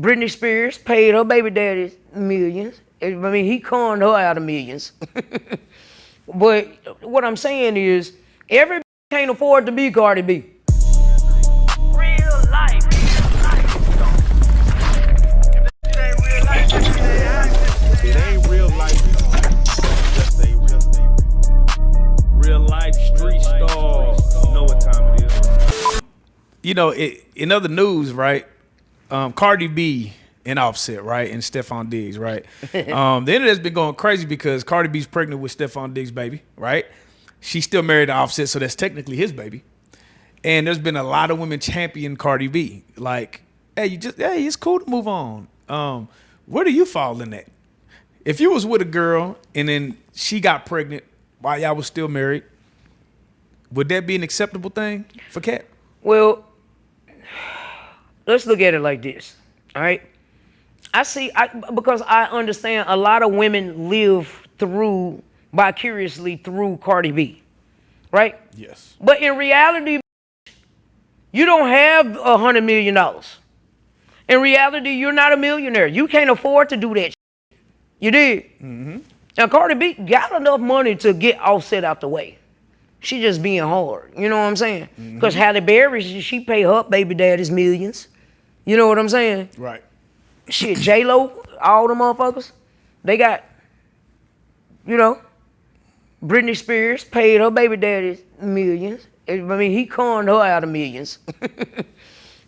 Britney Spears paid her baby daddy millions. I mean, he conned her out of millions. But what I'm saying is, everybody can't afford to be Cardi B. Real life. It ain't real life. Just say real life street stars. Know what time it is. You know, in other news, right? Cardi B and Offset, right, and Stefon Diggs, right? The internet's been going crazy because Cardi B's pregnant with Stefon Diggs' baby, right? She's still married to Offset, so that's technically his baby. And there's been a lot of women champion Cardi B, like, hey, it's cool to move on. Where do you fall in that? If you was with a girl and then she got pregnant while y'all was still married, would that be an acceptable thing for Kat? Well, let's look at it like this, all right? Because I understand a lot of women live vicariously through Cardi B, right? Yes. But in reality, you don't have $100 million. In reality, you're not a millionaire. You can't afford to do that. You did. Mm-hmm. Now, Cardi B got enough money to get Offset out the way. She just being hard. You know what I'm saying? Because Halle Berry, she pay her baby daddies millions. You know what I'm saying? Right. Shit, J-Lo, all the motherfuckers, they got, Britney Spears paid her baby daddy millions. I mean, he conned her out of millions.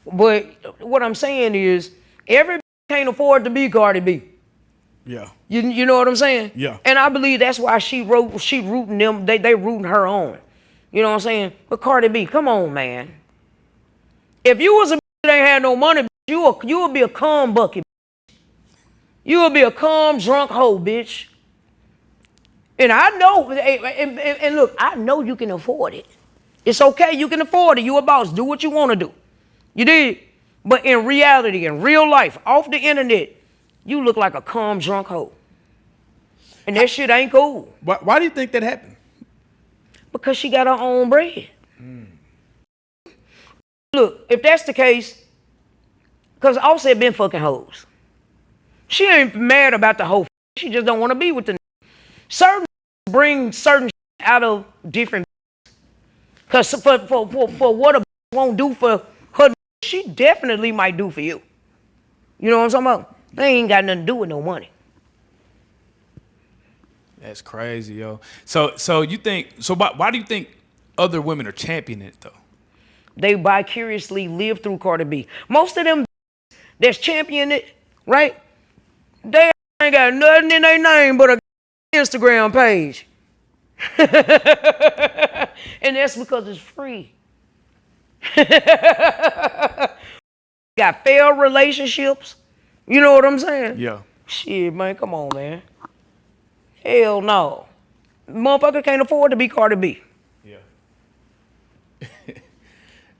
But what I'm saying is, everybody can't afford to be Cardi B. Yeah. You know what I'm saying? Yeah. And I believe that's why she rooting them, they rooting her on. You know what I'm saying? But Cardi B, come on, man. If you was a bitch that ain't had no money, you would be a cum bucket. You would be a cum drunk hoe, bitch. And I know, and look, I know you can afford it. It's okay, you can afford it. You a boss, do what you want to do. You did. But in reality, in real life, off the internet, you look like a cum drunk hoe. And that shit ain't cool. Why do you think that happened? Because she got her own bread. Look, if that's the case, because Offset been fucking hoes. She ain't mad about the whole. She just don't want to be with the. Certain bring certain out of different. Because for what a won't do for her, she definitely might do for you. You know what I'm talking about? They ain't got nothing to do with no money. That's crazy, yo. So you think why do you think other women are championing it though? They vicariously live through Cardi B. Most of them that's championing it, right? They ain't got nothing in their name but a Instagram page. And that's because it's free. Got failed relationships. You know what I'm saying? Yeah. Shit, man, come on, man. Hell no. Motherfucker can't afford to be Cardi B. Yeah.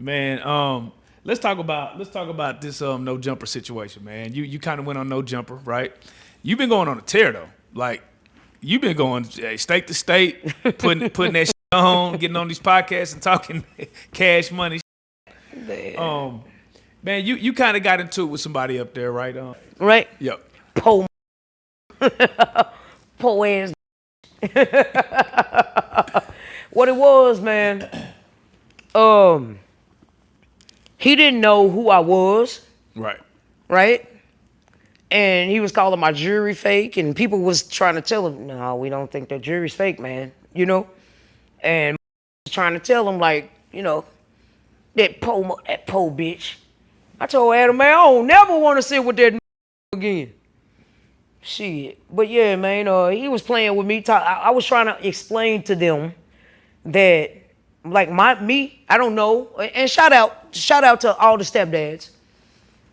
Man, let's talk about this no jumper situation, man. You kind of went on no jumper, right? You've been going on a tear though. Like you've been going state to state, putting that shit on, getting on these podcasts and talking cash money. Man, you kind of got into it with somebody up there, right? Right? Yep. Po ass. What it was, man. He didn't know who I was. Right. Right? And he was calling my jewelry fake, and people was trying to tell him, no, we don't think that jewelry's fake, man. You know? And trying to tell him, like, that po bitch. I told Adam, man, I don't never want to sit with that again. Shit. But yeah, man, he was playing with me. I was trying to explain to them that, like, I don't know. And shout out to all the stepdads.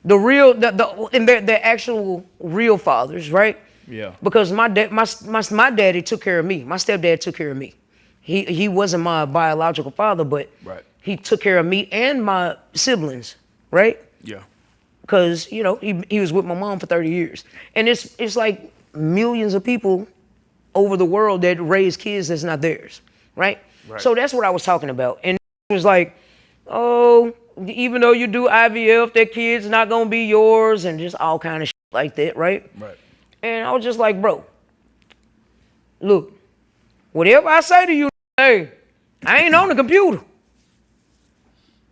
The actual real fathers, right? Yeah. Because my daddy took care of me. My stepdad took care of me. He wasn't my biological father, but right. He took care of me and my siblings, right? Yeah. Because, he was with my mom for 30 years. And it's like millions of people over the world that raise kids that's not theirs, right? So that's what I was talking about. And it was like, oh, even though you do IVF, that kid's not gonna be yours, and just all kind of shit like that, right? Right. And I was just like, bro, look, whatever I say to you, hey, I ain't on the computer.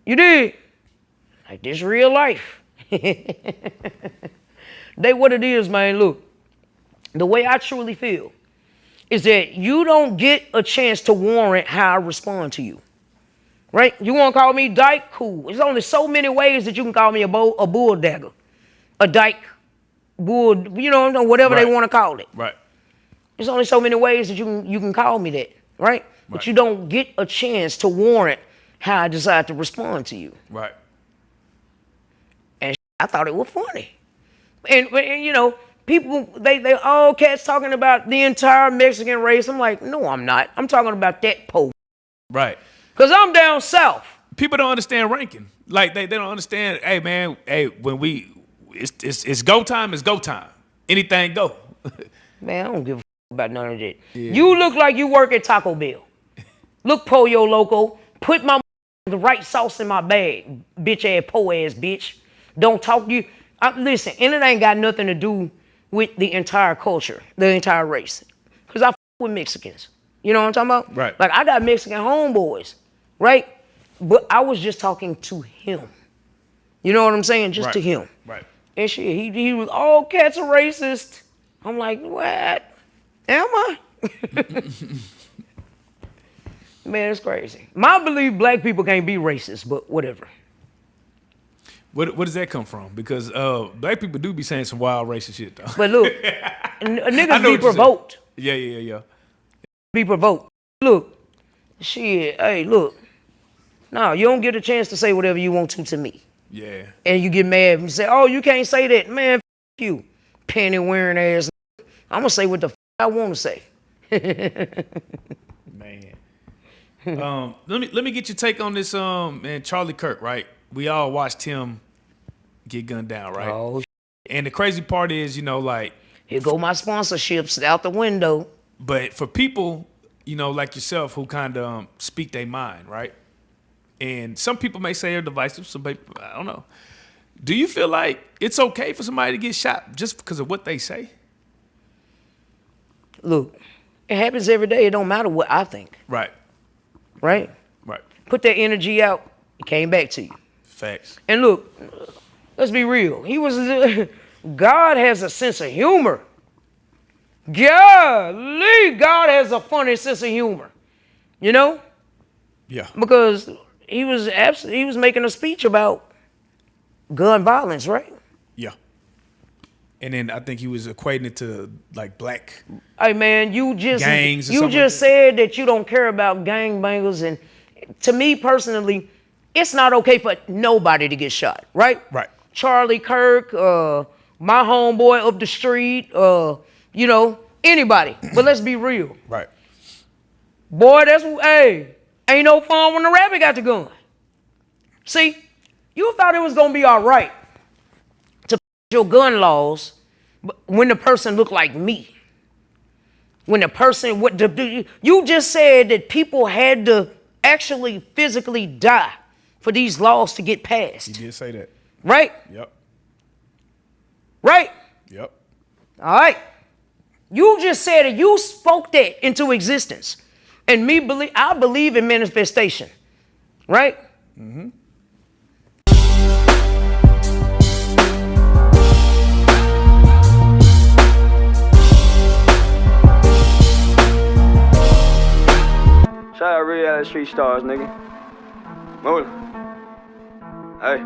You did. Like, this real life. They what it is, man. Look, the way I truly feel is that you don't get a chance to warrant how I respond to you. Right? You want to call me dyke? Cool. There's only so many ways that you can call me a bull dagger, a dyke, bull, you know, whatever they want to call it. Right. There's only so many ways that you can call me that, right? But you don't get a chance to warrant how I decide to respond to you. Right. And I thought it was funny. And you know, people, they all cats talking about the entire Mexican race. I'm like, no, I'm not. I'm talking about that po. Right. Because I'm down south. People don't understand ranking. Like, they don't understand, hey, man, hey, when it's go time, it's go time. Anything go. Man, I don't give a about none of that. Yeah. You look like you work at Taco Bell. Look, Pollo Loco, put the right sauce in my bag, bitch ass po ass bitch. Don't talk to you. Listen, and it ain't got nothing to do with the entire culture, the entire race. Because I with Mexicans. You know what I'm talking about? Right. Like, I got Mexican homeboys, right? But I was just talking to him. You know what I'm saying? Just to him. Right. And shit, he was, all cats are racist. I'm like, what? Am I? Man, it's crazy. My belief, black people can't be racist, but whatever. What does that come from? Because black people do be saying some wild racist shit, though. But look, niggas be provoked. Yeah. Be provoked. Look, shit, hey, look. No, you don't get a chance to say whatever you want to me. Yeah. And you get mad and say, oh, you can't say that. Man, f you, panty wearing ass. I'm going to say what the f I want to say. Man. Let me get your take on this, man, Charlie Kirk, right? We all watched him get gunned down, right? Oh, and the crazy part is, you know, like, here go my sponsorships out the window. But for people, you know, like yourself who kind of speak their mind, right? And some people may say they're divisive, some people, I don't know. Do you feel like it's okay for somebody to get shot just because of what they say? Look, it happens every day. It don't matter what I think. Right. Right? Right. Put that energy out, it came back to you. Facts. And look, let's be real. God has a sense of humor. Golly, God has a funny sense of humor. You know? Yeah. Because he was making a speech about gun violence, right? Yeah. And then I think he was equating it to like black hey man, you just gangs said that you don't care about gangbangers, and to me personally, it's not okay for nobody to get shot, right? Right. Charlie Kirk, my homeboy up the street, you know, anybody. But let's be real. Right. Boy, ain't no fun when the rabbit got the gun. See, you thought it was gonna be all right to your gun laws when the person looked like me. When the person, you just said that people had to actually physically die for these laws to get passed. He did say that. Right? Yep. Right? Yep. All right. You just said it. You spoke that into existence. And I believe in manifestation. Right? Mm-hmm. Shout out Reallyfe Street Starz, nigga. Move. Hey.